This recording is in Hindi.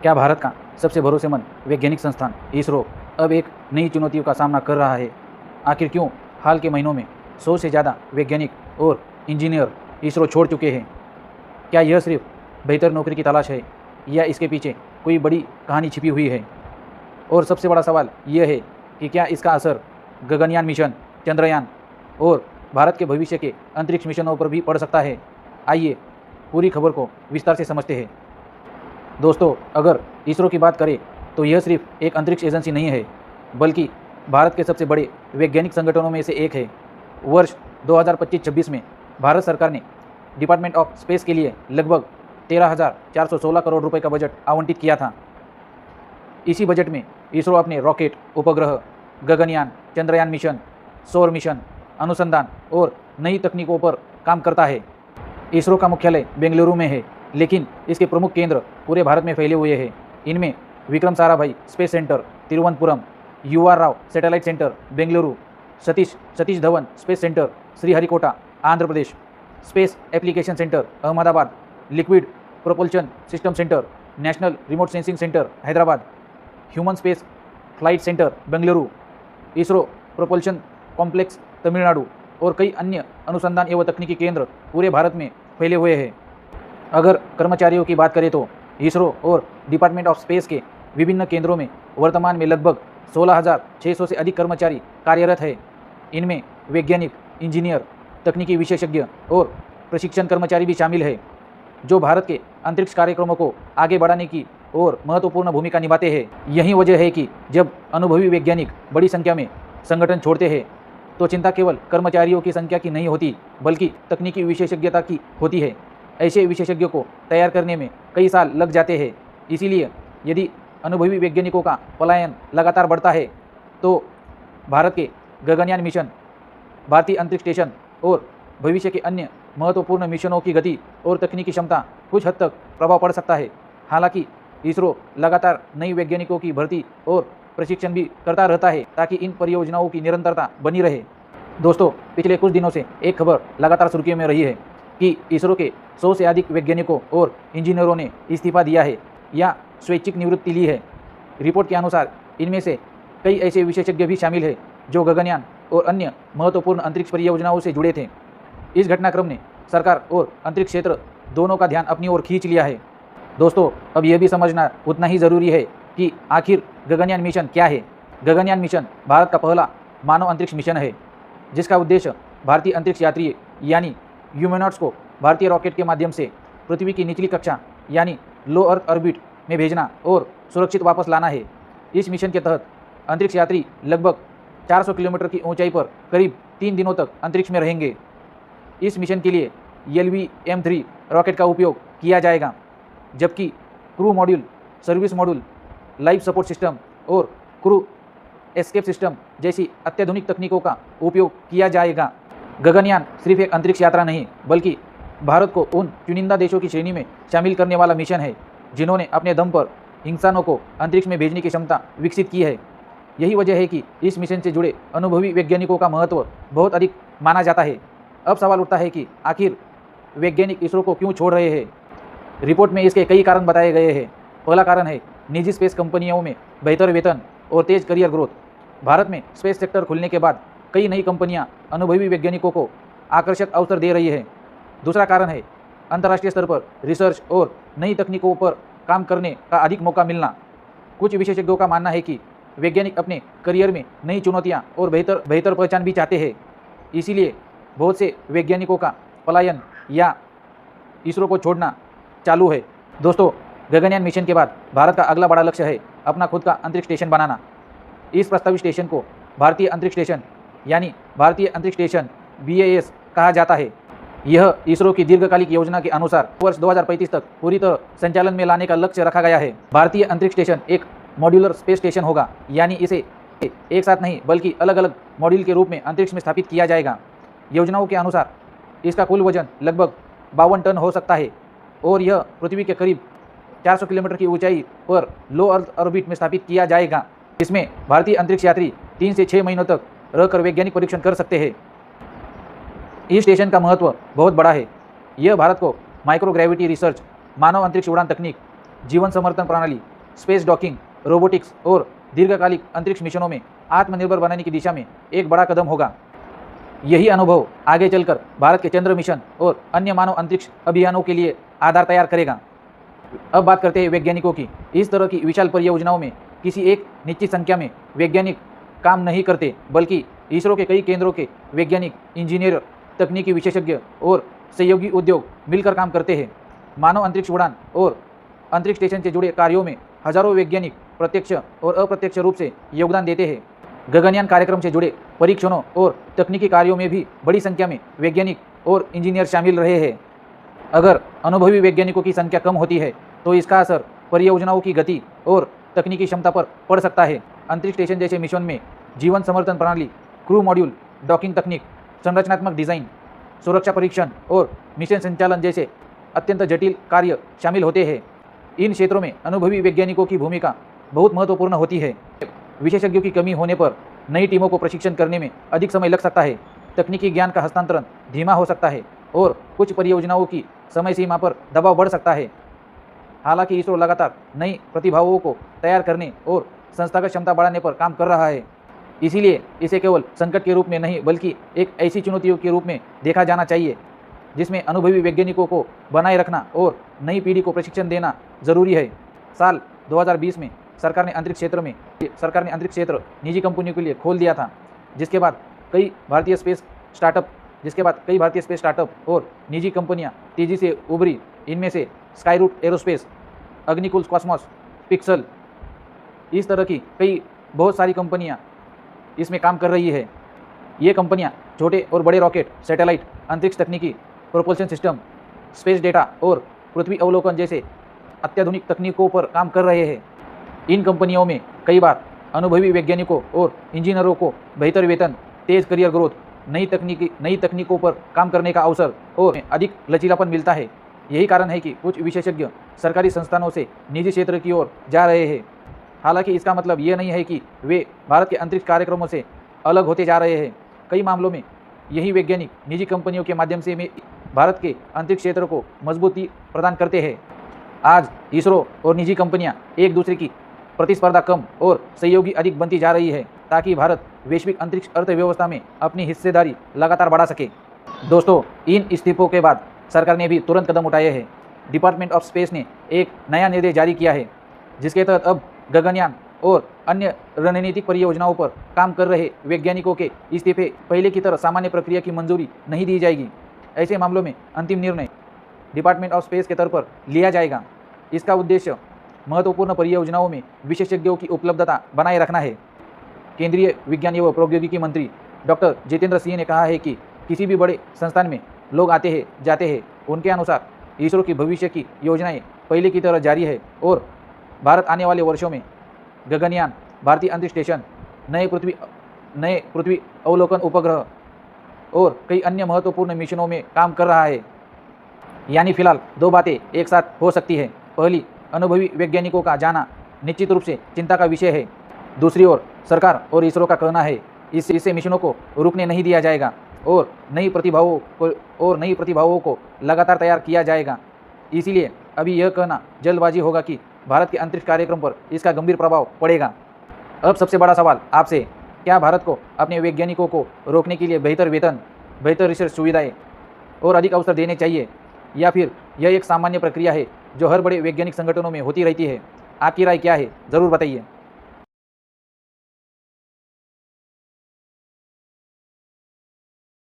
क्या भारत का सबसे भरोसेमंद वैज्ञानिक संस्थान इसरो अब एक नई चुनौतियों का सामना कर रहा है? आखिर क्यों हाल के महीनों में 100 से ज़्यादा वैज्ञानिक और इंजीनियर इसरो छोड़ चुके हैं? क्या यह सिर्फ बेहतर नौकरी की तलाश है या इसके पीछे कोई बड़ी कहानी छिपी हुई है? और सबसे बड़ा सवाल यह है कि क्या इसका असर गगनयान मिशन, चंद्रयान और भारत के भविष्य के अंतरिक्ष मिशनों पर भी पड़ सकता है? आइए पूरी खबर को विस्तार से समझते हैं। दोस्तों, अगर इसरो की बात करें तो यह सिर्फ एक अंतरिक्ष एजेंसी नहीं है, बल्कि भारत के सबसे बड़े वैज्ञानिक संगठनों में से एक है। वर्ष 2025-26 में भारत सरकार ने डिपार्टमेंट ऑफ स्पेस के लिए लगभग 13,416 करोड़ रुपए का बजट आवंटित किया था। इसी बजट में इसरो अपने रॉकेट, उपग्रह, गगनयान, चंद्रयान मिशन, सौर मिशन, अनुसंधान और नई तकनीकों पर काम करता है। इसरो का मुख्यालय बेंगलुरु में है, लेकिन इसके प्रमुख केंद्र पूरे भारत में फैले हुए हैं। इनमें Vikram Sarabhai space centre Thiruvananthapuram, UR Rao satellite centre Bengaluru, Satish Dhawan space centre Sriharikota Andhra Pradesh, space application centre Ahmedabad, liquid propulsion system centre national remote sensing centre Hyderabad, human space flight centre Bengaluru, ISRO propulsion complex Tamil Nadu और कई अन्य अनुसंधान एवं तकनीकी केंद्र पूरे भारत में फैले हुए हैं। अगर कर्मचारियों की बात करें तो इसरो और डिपार्टमेंट ऑफ स्पेस के विभिन्न केंद्रों में वर्तमान में लगभग 16,600 से अधिक कर्मचारी कार्यरत है। इनमें वैज्ञानिक, इंजीनियर, तकनीकी विशेषज्ञ और प्रशिक्षण कर्मचारी भी शामिल है, जो भारत के अंतरिक्ष कार्यक्रमों को आगे बढ़ाने की और महत्वपूर्ण भूमिका निभाते हैं। यही वजह है कि जब अनुभवी वैज्ञानिक बड़ी संख्या में संगठन छोड़ते हैं तो चिंता केवल कर्मचारियों की संख्या की नहीं होती, बल्कि तकनीकी विशेषज्ञता की होती है। ऐसे विशेषज्ञों को तैयार करने में कई साल लग जाते हैं। इसीलिए यदि अनुभवी वैज्ञानिकों का पलायन लगातार बढ़ता है तो भारत के गगनयान मिशन, भारतीय अंतरिक्ष स्टेशन और भविष्य के अन्य महत्वपूर्ण मिशनों की गति और तकनीकी क्षमता कुछ हद तक प्रभाव पड़ सकता है। हालांकि इसरो लगातार नई वैज्ञानिकों की भर्ती और प्रशिक्षण भी करता रहता है ताकि इन परियोजनाओं की निरंतरता बनी रहे। दोस्तों, पिछले कुछ दिनों से एक खबर लगातार सुर्खियों में रही है कि इसरो के 100 से अधिक वैज्ञानिकों और इंजीनियरों ने इस्तीफा दिया है या स्वैच्छिक निवृत्ति ली है। रिपोर्ट के अनुसार इनमें से कई ऐसे विशेषज्ञ भी शामिल हैं जो गगनयान और अन्य महत्वपूर्ण अंतरिक्ष परियोजनाओं से जुड़े थे। इस घटनाक्रम ने सरकार और अंतरिक्ष क्षेत्र दोनों का ध्यान अपनी ओर खींच लिया है। दोस्तों, अब यह भी समझना उतना ही ज़रूरी है कि आखिर गगनयान मिशन क्या है। गगनयान मिशन भारत का पहला मानव अंतरिक्ष मिशन है, जिसका उद्देश्य भारतीय अंतरिक्ष यात्री यानी ह्यूमनॉट्स को भारतीय रॉकेट के माध्यम से पृथ्वी की निचली कक्षा यानी लो अर्थ ऑर्बिट में भेजना और सुरक्षित वापस लाना है। इस मिशन के तहत अंतरिक्ष यात्री लगभग 400 किलोमीटर की ऊंचाई पर करीब 3 दिनों तक अंतरिक्ष में रहेंगे। इस मिशन के लिए LV-M3 रॉकेट का उपयोग किया जाएगा, जबकि crew module, service module, life support system और क्रू एस्केप सिस्टम जैसी अत्याधुनिक तकनीकों का उपयोग किया जाएगा। गगनयान सिर्फ एक अंतरिक्ष यात्रा नहीं, बल्कि भारत को उन चुनिंदा देशों की श्रेणी में शामिल करने वाला मिशन है जिन्होंने अपने दम पर इंसानों को अंतरिक्ष में भेजने की क्षमता विकसित की है। यही वजह है कि इस मिशन से जुड़े अनुभवी वैज्ञानिकों का महत्व बहुत अधिक माना जाता है। अब सवाल उठता है कि आखिर वैज्ञानिक इसरो को क्यों छोड़ रहे हैं? रिपोर्ट में इसके कई कारण बताए गए हैं। पहला कारण है निजी स्पेस कंपनियों में बेहतर वेतन और तेज करियर ग्रोथ। भारत में स्पेस सेक्टर खुलने के बाद कई नई कंपनियां अनुभवी वैज्ञानिकों को आकर्षक अवसर दे रही है। दूसरा कारण है अंतर्राष्ट्रीय स्तर पर रिसर्च और नई तकनीकों पर काम करने का अधिक मौका मिलना। कुछ विशेषज्ञों का मानना है कि वैज्ञानिक अपने करियर में नई चुनौतियां और बेहतर पहचान भी चाहते हैं। इसीलिए बहुत से वैज्ञानिकों का पलायन या इसरो को छोड़ना चालू है। दोस्तों, गगनयान मिशन के बाद भारत का अगला बड़ा लक्ष्य है अपना खुद का अंतरिक्ष स्टेशन बनाना। इस प्रस्तावित स्टेशन को भारतीय अंतरिक्ष स्टेशन यानी भारतीय अंतरिक्ष स्टेशन BAS कहा जाता है। यह इसरो की दीर्घकालिक योजना के अनुसार वर्ष 2035 तक पूरी तरह संचालन में लाने का लक्ष्य रखा गया है। भारतीय अंतरिक्ष स्टेशन एक मॉड्यूलर स्पेस स्टेशन होगा, यानी इसे एक साथ नहीं बल्कि अलग अलग मॉड्यूल के रूप में अंतरिक्ष में स्थापित किया जाएगा। योजनाओं के अनुसार इसका कुल वजन लगभग 52 टन हो सकता है और यह पृथ्वी के करीब 400 किलोमीटर की ऊंचाई पर लो अर्थ ऑर्बिट में स्थापित किया जाएगा। इसमें भारतीय अंतरिक्ष यात्री 3 से 6 महीनों तक रहकर वैज्ञानिक परीक्षण कर सकते हैं। इस स्टेशन का महत्व बहुत बड़ा है। यह भारत को माइक्रोग्रेविटी रिसर्च, मानव अंतरिक्ष उड़ान तकनीक, जीवन समर्थन प्रणाली स्पेस डॉकिंग, रोबोटिक्स और दीर्घकालिक अंतरिक्ष मिशनों में आत्मनिर्भर बनाने की दिशा में एक बड़ा कदम होगा। यही अनुभव आगे चलकर भारत के चंद्र मिशन और अन्य मानव अंतरिक्ष अभियानों के लिए आधार तैयार करेगा। अब बात करते हैं वैज्ञानिकों की। इस तरह की विशाल परियोजनाओं में किसी एक निश्चित संख्या में वैज्ञानिक काम नहीं करते, बल्कि इसरो के कई केंद्रों के वैज्ञानिक, इंजीनियर, तकनीकी विशेषज्ञ और सहयोगी उद्योग मिलकर काम करते हैं। मानव अंतरिक्ष उड़ान और अंतरिक्ष स्टेशन से जुड़े कार्यों में हजारों वैज्ञानिक प्रत्यक्ष और अप्रत्यक्ष रूप से योगदान देते हैं। गगनयान कार्यक्रम से जुड़े परीक्षणों और तकनीकी कार्यों में भी बड़ी संख्या में वैज्ञानिक और इंजीनियर शामिल रहे हैं। अगर अनुभवी वैज्ञानिकों की संख्या कम होती है तो इसका असर परियोजनाओं की गति और तकनीकी क्षमता पर पड़ सकता है। अंतरिक्ष स्टेशन जैसे मिशन में जीवन समर्थन प्रणाली, क्रू मॉड्यूल, डॉकिंग तकनीक, संरचनात्मक डिजाइन, सुरक्षा परीक्षण और मिशन संचालन जैसे अत्यंत जटिल कार्य शामिल होते हैं। इन क्षेत्रों में अनुभवी वैज्ञानिकों की भूमिका बहुत महत्वपूर्ण होती है। विशेषज्ञों की कमी होने पर नई टीमों को प्रशिक्षण करने में अधिक समय लग सकता है, तकनीकी ज्ञान का हस्तांतरण धीमा हो सकता है और कुछ परियोजनाओं की समय सीमा पर दबाव बढ़ सकता है। हालांकि इसरो लगातार नई प्रतिभाओं को तैयार करने और संस्थागत क्षमता बढ़ाने पर काम कर रहा है। इसीलिए इसे केवल संकट के रूप में नहीं, बल्कि एक ऐसी चुनौतियों के रूप में देखा जाना चाहिए जिसमें अनुभवी वैज्ञानिकों को बनाए रखना और नई पीढ़ी को प्रशिक्षण देना जरूरी है। साल 2020 में सरकार ने अंतरिक्ष क्षेत्र निजी कंपनियों के लिए खोल दिया था, जिसके बाद कई भारतीय स्पेस स्टार्टअप और निजी कंपनियां तेजी से उभरी। इनमें से Skyroot aerospace, Agnikul Cosmos, pixel, इस तरह की बहुत सारी कंपनियां इसमें काम कर रही है। ये कंपनियां छोटे और बड़े रॉकेट, सैटेलाइट, अंतरिक्ष तकनीकी, प्रोपल्शन सिस्टम, स्पेस डेटा और पृथ्वी अवलोकन जैसे अत्याधुनिक तकनीकों पर काम कर रहे हैं। इन कंपनियों में कई बार अनुभवी वैज्ञानिकों और इंजीनियरों को बेहतर वेतन, तेज करियर ग्रोथ, नई तकनीकों पर काम करने का अवसर और अधिक लचीलापन मिलता है। यही कारण है कि कुछ विशेषज्ञ सरकारी संस्थानों से निजी क्षेत्र की ओर जा रहे हैं। हालांकि इसका मतलब ये नहीं है कि वे भारत के अंतरिक्ष कार्यक्रमों से अलग होते जा रहे हैं। कई मामलों में यही वैज्ञानिक निजी कंपनियों के माध्यम से भारत के अंतरिक्ष क्षेत्र को मजबूती प्रदान करते हैं। आज इसरो और निजी कंपनियां एक दूसरे की प्रतिस्पर्धा कम और सहयोगी अधिक बनती जा रही है, ताकि भारत वैश्विक अंतरिक्ष अर्थव्यवस्था में अपनी हिस्सेदारी लगातार बढ़ा सके। दोस्तों, इन इस्तीफों के बाद सरकार ने भी तुरंत कदम उठाए हैं। डिपार्टमेंट ऑफ स्पेस ने एक नया निर्देश जारी किया है, जिसके तहत अब गगनयान और अन्य रणनीतिक परियोजनाओं पर काम कर रहे वैज्ञानिकों के इस्तीफे पहले की तरह सामान्य प्रक्रिया की मंजूरी नहीं दी जाएगी। ऐसे मामलों में अंतिम निर्णय डिपार्टमेंट ऑफ स्पेस के स्तर पर लिया जाएगा। इसका उद्देश्य महत्वपूर्ण परियोजनाओं में विशेषज्ञों की उपलब्धता बनाए रखना है। केंद्रीय विज्ञान एवं प्रौद्योगिकी मंत्री डॉक्टर जितेंद्र सिंह ने कहा है कि किसी भी बड़े संस्थान में लोग आते हैं जाते हैं। उनके अनुसार इसरो की भविष्य की योजनाएं पहले की तरह जारी है और भारत आने वाले वर्षों में गगनयान, भारतीय अंतरिक्ष स्टेशन, नए पृथ्वी अवलोकन उपग्रह और कई अन्य महत्वपूर्ण मिशनों में काम कर रहा है। यानी फिलहाल दो बातें एक साथ हो सकती है। पहली, अनुभवी वैज्ञानिकों का जाना निश्चित रूप से चिंता का विषय है। दूसरी ओर सरकार और इसरो का कहना है इससे मिशनों को रुकने नहीं दिया जाएगा और नई प्रतिभाओं को लगातार तैयार किया जाएगा। इसीलिए अभी यह कहना जल्दबाजी होगा कि भारत के अंतरिक्ष कार्यक्रम पर इसका गंभीर प्रभाव पड़ेगा। अब सबसे बड़ा सवाल आपसे, क्या भारत को अपने वैज्ञानिकों को रोकने के लिए बेहतर वेतन, बेहतर रिसर्च सुविधाएं और अधिक अवसर देने चाहिए, या फिर यह एक सामान्य प्रक्रिया है जो हर बड़े वैज्ञानिक संगठनों में होती रहती है? आपकी राय क्या है, ज़रूर बताइए।